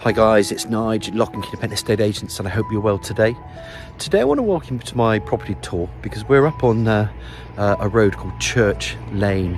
Hi guys, it's Nige at 𝘆cie𝗂𝗿𝗶 Estate Agents, and I hope you're well today. Today I want to welcome you to my property tour because we're up on a road called Church Lane,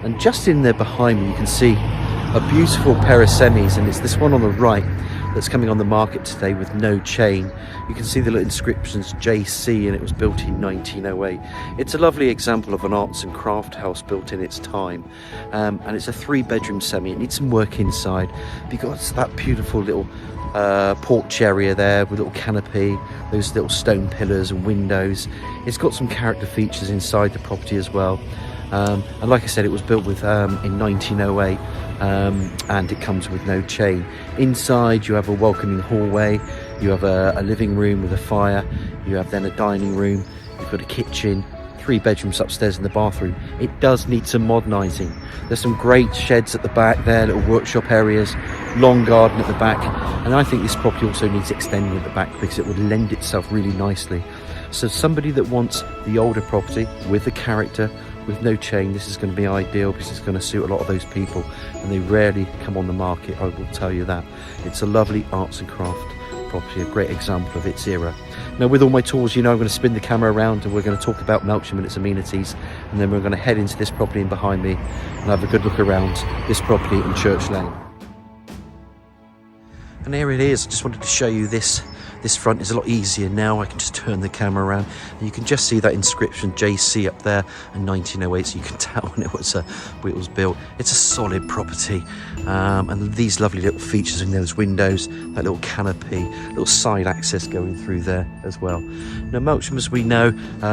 and just in there behind me you can see a beautiful pair of semis, and it's this one on the right that's coming on the market today with no chain. You can see the little inscriptions JC, and it was built in 1908. It's a lovely example of an arts and craft house built in its time, and it's a 3-bedroom semi. It needs some work inside. You've got that beautiful little porch area there with a little canopy, those little stone pillars and windows. It's got some character features inside the property as well. And like I said, it was built with in 1908, and it comes with no chain. Inside you have a welcoming hallway, you have a living room with a fire, you have then a dining room, you've got a kitchen, 3 bedrooms upstairs in the bathroom. It does need some modernising. There's some great sheds at the back there, little workshop areas, long garden at the back, and I think this property also needs extending at the back because it would lend itself really nicely. So somebody that wants the older property with the character, with no chain, this is going to be ideal because it's going to suit a lot of those people, and they rarely come on the market, I will tell you that. It's a lovely arts and craft property, a great example of its era. Now, with all my tours, you know, I'm going to spin the camera around and we're going to talk about Melksham and its amenities, and then we're going to head into this property in behind me and have a good look around this property in Church Lane. And there it is. I just wanted to show you this front is a lot easier now. I can just turn the camera around and you can just see that inscription JC up there in 1908, so you can tell when it was built. It's a solid property, and these lovely little features in those windows, that little canopy, little side access going through there as well. Now, Melksham, as we know,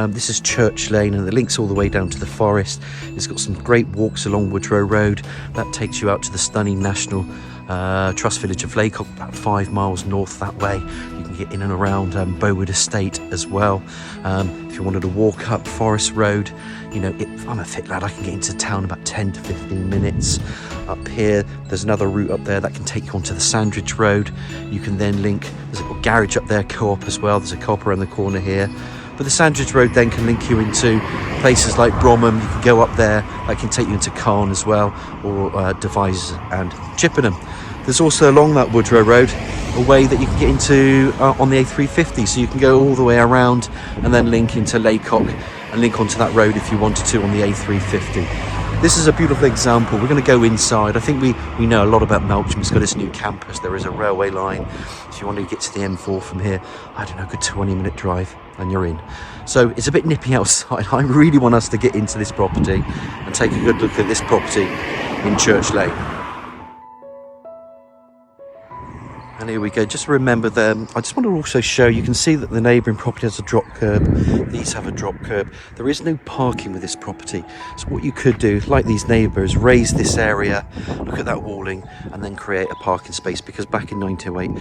this is Church Lane, and it links all the way down to the forest. It's got some great walks along Woodrow Road. That takes you out to the stunning National Trust village of 𝘍𝗶𝗿, about 5 miles north that way. You can get in and around 𝗀𝗿𝗿 Estate as well. If you wanted to walk up Forest Road, you know, I'm a fit lad, I can get into town about 10 to 15 minutes. Up here, there's another route up there that can take you onto the Sandridge Road. You can then link, there's a little garage up there, Co-op as well. There's a Co-op around the corner here. But the Sandridge Road then can link you into places like Bromham. You can go up there, that can take you into Calne as well, or 𝗀𝗍𝗍 and Chippenham. There's also along that Woodrow Road a way that you can get into on the A350, so you can go all the way around and then link into 𝘍𝗶𝗿 and link onto that road if you wanted to on the A350. This is a beautiful example. We're going to go inside. I think we know a lot about Melksham. It's got its new campus. There is a railway line. If you want to get to the M4 from here, I don't know, a good 20-minute drive and you're in. So it's a bit nippy outside. I really want us to get into this property and take a good look at this property in Church Lane. And here we go. Just remember them. I just want to also show, you can see that the neighbouring property has a drop curb. These have a drop curb. There is no parking with this property. So what you could do, like these neighbours, raise this area, look at that walling, and then create a parking space, because back in 1908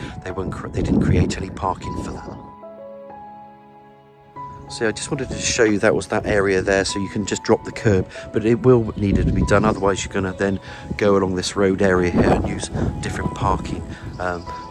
they didn't create any parking for that. So I just wanted to show you that was that area there, so you can just drop the curb, but it will need to be done, otherwise you're going to then go along this road area here and use different parking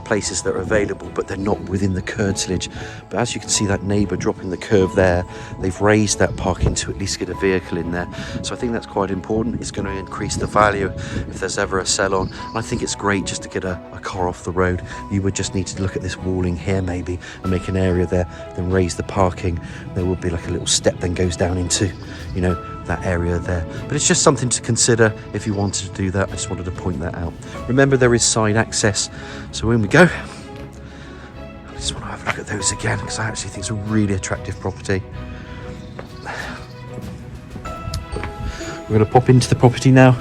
places that are available, but they're not within the curtilage. But as you can see, that neighbour dropping the curve there, they've raised that parking to at least get a vehicle in there. So I think that's quite important. It's going to increase the value if there's ever a sell on. And I think it's great just to get a car off the road. You would just need to look at this walling here maybe and make an area there, then raise the parking. There will be like a little step then goes down into, you know, that area there. But it's just something to consider if you wanted to do that. I just wanted to point that out. Remember, there is side access. So in we go. I just want to have a look at those again because I actually think it's a really attractive property. We're going to pop into the property now.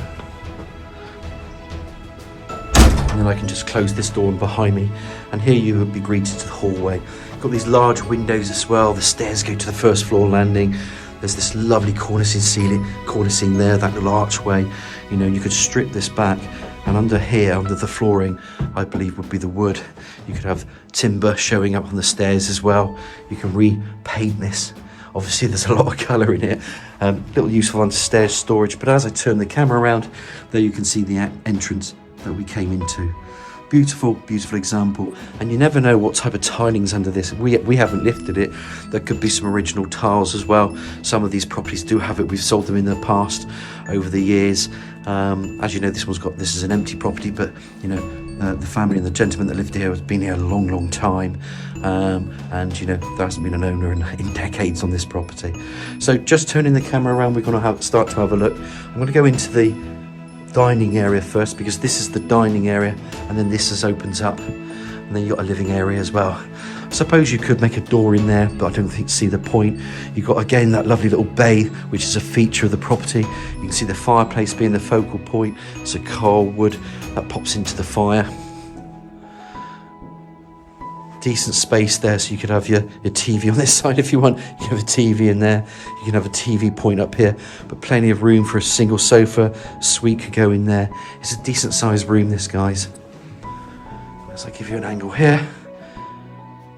And then I can just close this door behind me. And here you would be greeted to the hallway. Got these large windows as well. The stairs go to the first floor landing. There's this lovely cornicing there, that little archway. You know, you could strip this back, and under here, under the flooring, I believe would be the wood. You could have timber showing up on the stairs as well. You can repaint this. Obviously, there's a lot of colour in it. Little useful under stairs storage. But as I turn the camera around, there you can see the entrance that we came into. Beautiful, beautiful example. And you never know what type of tiling's under this. We haven't lifted it. There could be some original tiles as well. Some of these properties do have it. We've sold them in the past over the years. As you know, this is an empty property, but you know, the family and the gentleman that lived here has been here a long time, and you know, there hasn't been an owner in decades on this property. So just turning the camera around, we're going to start to have a look. I'm going to go into the dining area first, because this is the dining area, and then this opens up, and then you've got a living area as well. I suppose you could make a door in there, but I don't see the point. You've got, again, that lovely little bay, which is a feature of the property. You can see the fireplace being the focal point. It's a coal wood that pops into the fire. Decent space there, so you could have your TV on this side if you want. You can have a TV in there. You can have a TV point up here, but plenty of room for a single sofa. Suite could go in there. It's a decent sized room, this, guys. As I give you an angle here,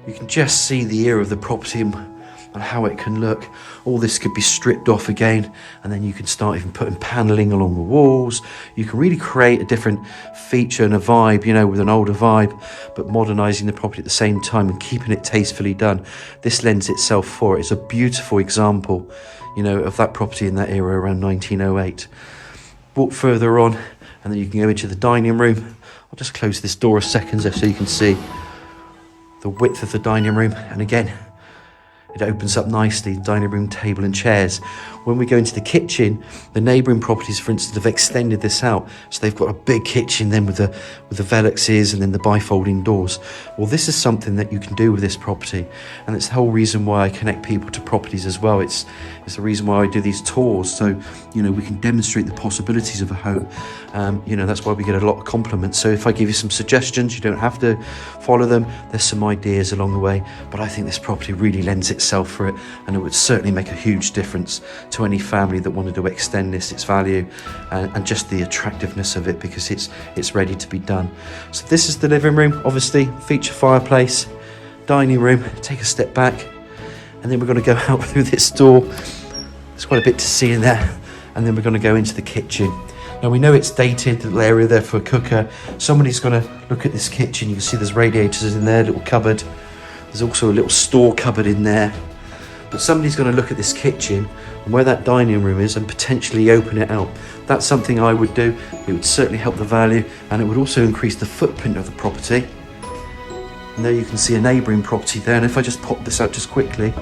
you can just see the era of the property and how it can look. All this could be stripped off again, and then you can start even putting panelling along the walls. You can really create a different feature and a vibe, you know, with an older vibe, but modernising the property at the same time and keeping it tastefully done. This lends itself for it. It's a beautiful example, you know, of that property in that era around 1908. Walk further on, and then you can go into the dining room. I'll just close this door a second so you can see the width of the dining room, and again, it opens up nicely, dining room table and chairs. When we go into the kitchen, the neighbouring properties, for instance, have extended this out. So they've got a big kitchen then with the 𝗀𝗍𝗍𝗶𝗍 and then the bifolding doors. Well, this is something that you can do with this property. And it's the whole reason why I connect people to properties as well. It's the reason why I do these tours. So, you know, we can demonstrate the possibilities of a home. You know, that's why we get a lot of compliments. So if I give you some suggestions, you don't have to follow them. There's some ideas along the way. But I think this property really lends itself for it. And it would certainly make a huge difference to any family that wanted to extend its value, and just the attractiveness of it, because it's ready to be done. So this is the living room, obviously, feature fireplace, dining room. Take a step back, and then we're going to go out through this door. There's quite a bit to see in there, and then we're going to go into the kitchen. Now we know it's dated, the little area there for a cooker. Somebody's going to look at this kitchen. You can see there's radiators in there, little cupboard. There's also a little store cupboard in there. But somebody's going to look at this kitchen and where that dining room is and potentially open it out. That's something I would do. It would certainly help the value, and it would also increase the footprint of the property. And there you can see a neighbouring property there. And if I just pop this out just quickly,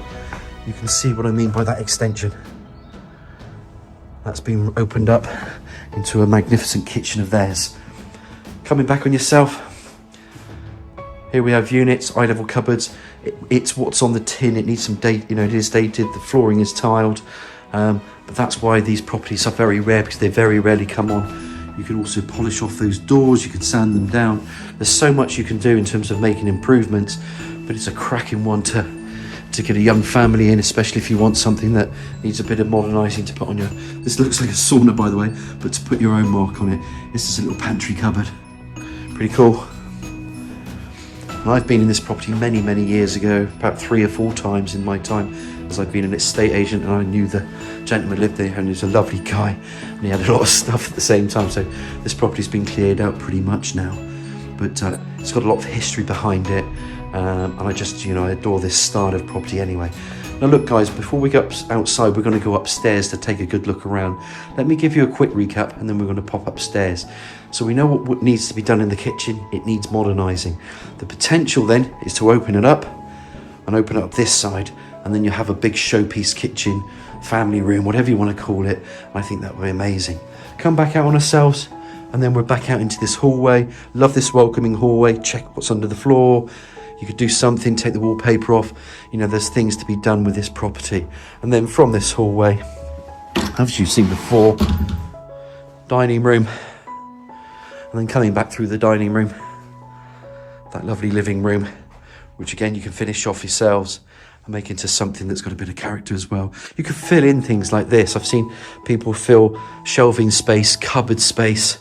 you can see what I mean by that extension. That's been opened up into a magnificent kitchen of theirs. Coming back on yourself, here we have units, eye level cupboards. It's what's on the tin. It needs some date, you know, it is dated, the flooring is tiled, but that's why these properties are very rare, because they very rarely come on. You can also polish off those doors, you can sand them down. There's so much you can do in terms of making improvements, but it's a cracking one to get a young family in, especially if you want something that needs a bit of modernising to put on your, this looks like a sauna by the way, but to put your own mark on it. This is a little pantry cupboard. Pretty cool. And I've been in this property many years ago, about 3 or 4 times in my time, as I've been an estate agent, and I knew the gentleman lived there, and he was a lovely guy, and he had a lot of stuff at the same time. So this property's been cleared out pretty much now, but it's got a lot of history behind it, and I just, you know, I adore this style of property anyway. Now look guys, before we go outside, we're going to go upstairs to take a good look around. Let me give you a quick recap, and then we're going to pop upstairs. So we know what needs to be done in the kitchen. It needs modernising. The potential then is to open it up, and open up this side, and then you have a big showpiece kitchen, family room, whatever you want to call it. I think that would be amazing. Come back out on ourselves, and then we're back out into this hallway. Love this welcoming hallway. Check what's under the floor. You could do something, take the wallpaper off. You know, there's things to be done with this property. And then from this hallway, as you've seen before, dining room. And then coming back through the dining room, that lovely living room, which again, you can finish off yourselves and make into something that's got a bit of character as well. You can fill in things like this. I've seen people fill shelving space, cupboard space,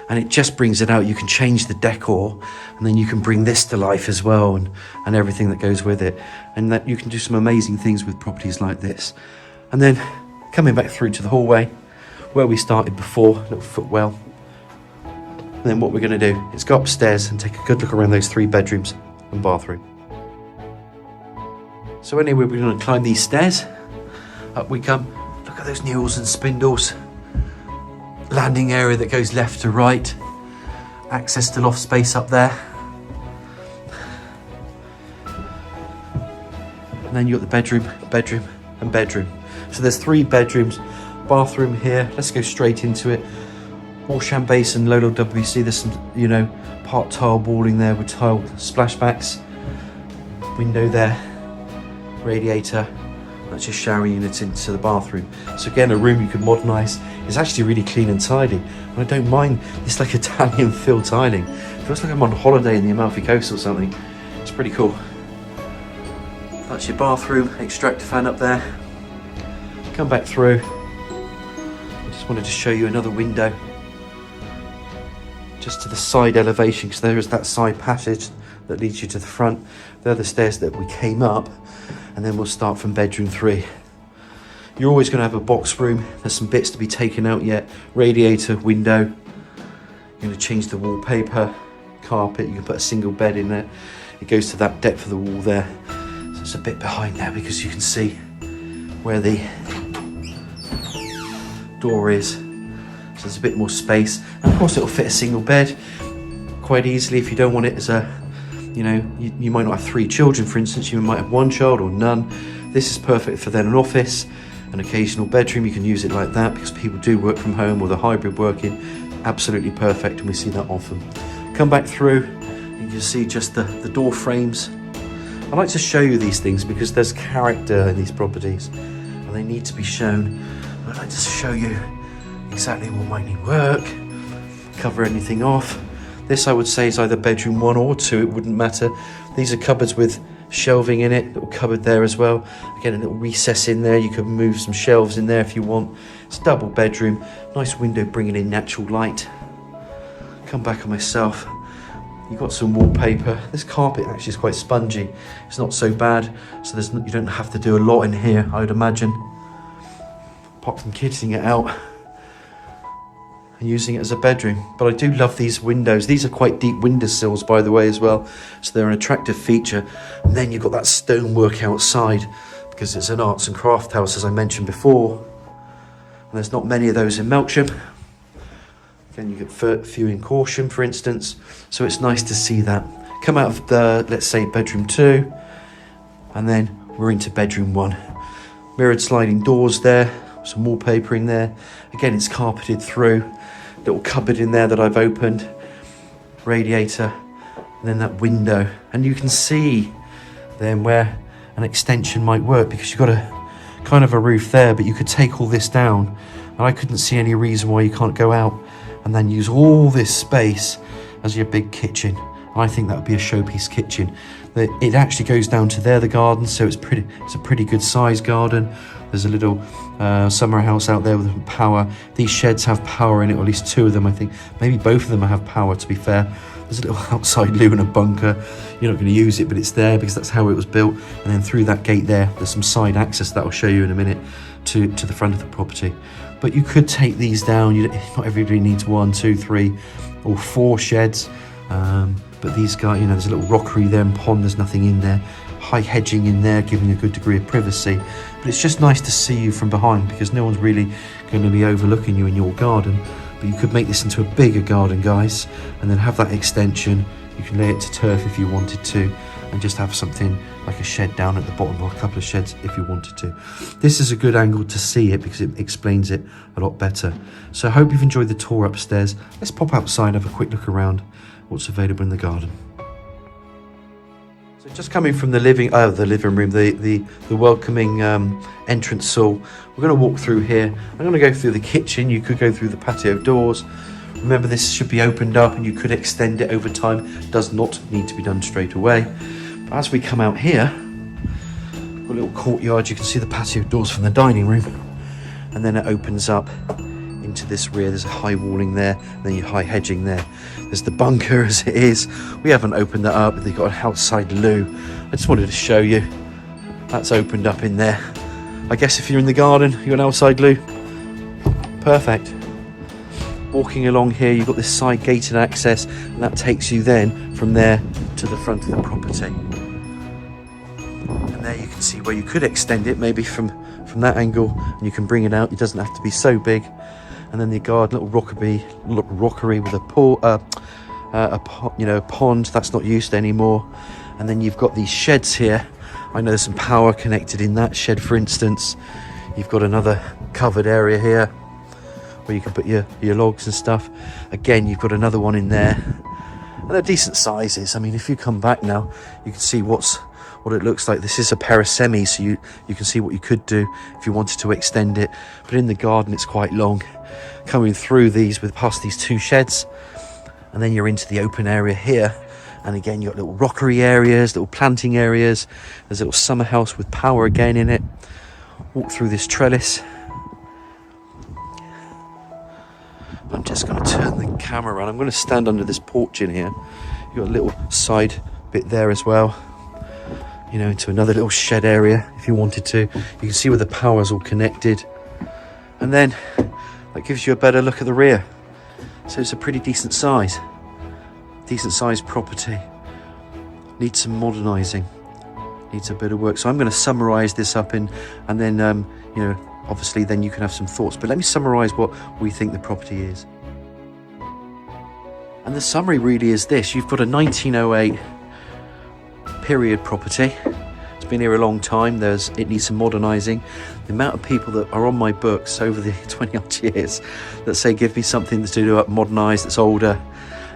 and it just brings it out. You can change the decor, and then you can bring this to life as well, and everything that goes with it. And that you can do some amazing things with properties like this. And then coming back through to the hallway, where we started before, a little footwell. And then what we're going to do is go upstairs and take a good look around those 3 bedrooms and bathroom. So anyway, we're going to climb these stairs. Up we come. Look at those newels and spindles. Landing area that goes left to right. access to loft space up there. And then you've got the bedroom, bedroom and bedroom. So there's 3 bedrooms, bathroom here. Let's go straight into it. Melksham basin, 𝘀𝗶𝗹𝗶𝗶. There's some, you know, part tile walling there with tiled splashbacks. Window there, radiator. That's your shower unit into the bathroom. So again, a room you could modernise. It's actually really clean and tidy. And I don't mind, it's like Italian fill tiling. It feels like I'm on holiday in the 𝗵𝗶𝗶𝗴 or something. It's pretty cool. That's your bathroom, extractor fan up there. Come back through. I just wanted to show you another window. Just to the side elevation, because there is that side passage that leads you to the front. They're the stairs that we came up, and then we'll start from bedroom 3. You're always going to have a box room. There's some bits to be taken out yet. Radiator, window. You're going to change the wallpaper, carpet. You can put a single bed in there. It goes to that depth of the wall there. So it's a bit behind there because you can see where the door is. So there's a bit more space. And of course it'll fit a single bed quite easily if you don't want it as a, you know, you might not have 3 children, for instance. You might have 1 child or none. This is perfect for then an office, an occasional bedroom. You can use it like that because people do work from home or the hybrid working. Absolutely perfect, and we see that often. Come back through, and you can see just the door frames. I like to show you these things because there's character in these properties and they need to be shown. I'd like to show you exactly what might need work, cover anything off. This I would say is either bedroom 1 or 2, it wouldn't matter. These are cupboards with shelving in it, little cupboard there as well. Again, a little recess in there, you could move some shelves in there if you want. It's a double bedroom, nice window bringing in natural light. Come back on myself. You've got some wallpaper. This carpet actually is quite spongy. It's not so bad, so you don't have to do a lot in here, I would imagine. Apart from kitting it out and using it as a bedroom. But I do love these windows. These are quite deep windowsills, by the way, as well. So they're an attractive feature. And then you've got that stonework outside because it's an arts and craft house, as I mentioned before. And there's not many of those in Melksham. Again, you get few in 𝗀𝗲𝗹𝗶, for instance. So it's nice to see that. Come out of the, let's say, bedroom 2. And then we're into bedroom 1. Mirrored sliding doors there. Some wallpapering there. Again, it's carpeted through. Little cupboard in there that I've opened. Radiator. And then that window. And you can see then where an extension might work because you've got a kind of a roof there, but you could take all this down. And I couldn't see any reason why you can't go out and then use all this space as your big kitchen. And I think that would be a showpiece kitchen. It actually goes down to there, the garden, so it's a pretty good sized garden. There's a little summer house out there with power. These sheds have power in it, or at least 2 of them, I think. Maybe both of them have power, to be fair. There's a little outside loo and a bunker. You're not going to use it, but it's there because that's how it was built. And then through that gate there, there's some side access that I'll show you in a minute to the front of the property. But you could take these down. Not everybody needs 1, 2, 3 or 4 sheds. But these guys, you know, there's a little rockery there and pond, there's nothing in there. High hedging in there, giving a good degree of privacy. But it's just nice to see you from behind because no one's really going to be overlooking you in your garden. But you could make this into a bigger garden, guys, and then have that extension. You can lay it to turf if you wanted to, and just have something like a shed down at the bottom, or a couple of sheds if you wanted to. This is a good angle to see it because it explains it a lot better. So I hope you've enjoyed the tour upstairs. Let's pop outside and have a quick look around what's available in the garden. So just coming from the living room, the welcoming entrance stall, we're going to walk through here. I'm going to go through the kitchen. You could go through the patio doors. Remember, this should be opened up and you could extend it over time. It does not need to be done straight away. But as we come out here, a little courtyard, you can see the patio doors from the dining room, and then it opens up into this rear. There's a high walling there, and then your high hedging there. There's the bunker as it is. We haven't opened that up. They've got an outside loo. I just wanted to show you. That's opened up in there. I guess if you're in the garden, you've got an outside loo. Perfect. Walking along here, you've got this side gated access, and that takes you then from there to the front of the property. And there you can see where you could extend it, maybe from that angle, and you can bring it out. It doesn't have to be so big. And then the garden, little rockery with a pool, a pond that's not used anymore. And then you've got these sheds here. I know there's some power connected in that shed, for instance. You've got another covered area here where you can put your logs and stuff. Again, you've got another one in there. And they're decent sizes. I mean, if you come back now, you can see what it looks like. This is a 𝗲𝗍, so you can see what you could do if you wanted to extend it. But in the garden, it's quite long. Coming through these past these two sheds, and then you're into the open area here. And again, you've got little rockery areas, little planting areas. There's a little summer house with power again in it. Walk through this trellis. I'm just going to turn the camera around. I'm going to stand under this porch in here. You've got a little side bit there as well, into another little shed area if you wanted to. You can see where the power's all connected. And then that gives you a better look at the rear. So it's a pretty decent sized property. Needs some modernising, needs a bit of work. So I'm going to summarise this up and then obviously then you can have some thoughts, but let me summarise what we think the property is. And the summary really is this: you've got a 1908 period property. It's been here a long time. It needs some modernising. The amount of people that are on my books over the 20 odd years that say give me something to do up, modernise, that's older,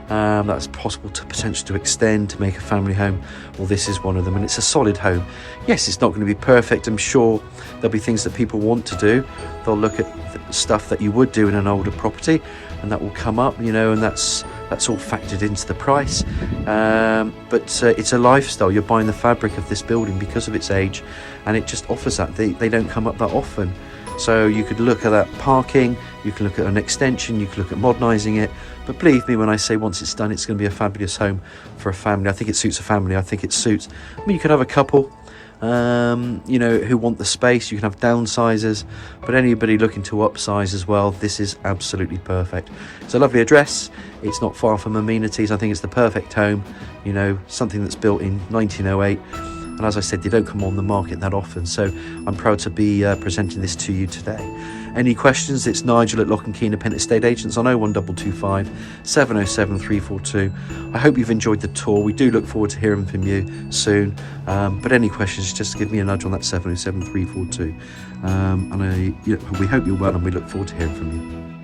that's possible to potentially to extend, to make a family home. Well, this is one of them, and it's a solid home. Yes, it's not going to be perfect. I'm sure there'll be things that people want to do. They'll look at the stuff that you would do in an older property, and that will come up, and that's all factored into the price. But it's a lifestyle. You're buying the fabric of this building because of its age, and it just offers that. They don't come up that often. So you could look at that parking, you can look at an extension, you can look at modernising it. But believe me when I say once it's done, it's going to be a fabulous home for a family. I think it suits a family. I think it suits, you could have a couple, who want the space. You can have downsizers, but anybody looking to upsize as well, this is absolutely perfect. It's a lovely address. It's not far from amenities. I think it's the perfect home, something that's built in 1908. And as I said, they don't come on the market that often, so I'm proud to be presenting this to you today. Any questions? It's Nigel at 𝘍𝗵𝗶 Estate Agents on 01225 707 342. I hope you've enjoyed the tour. We do look forward to hearing from you soon. But any questions, just give me a nudge on that 707 342. We hope you're well, and we look forward to hearing from you.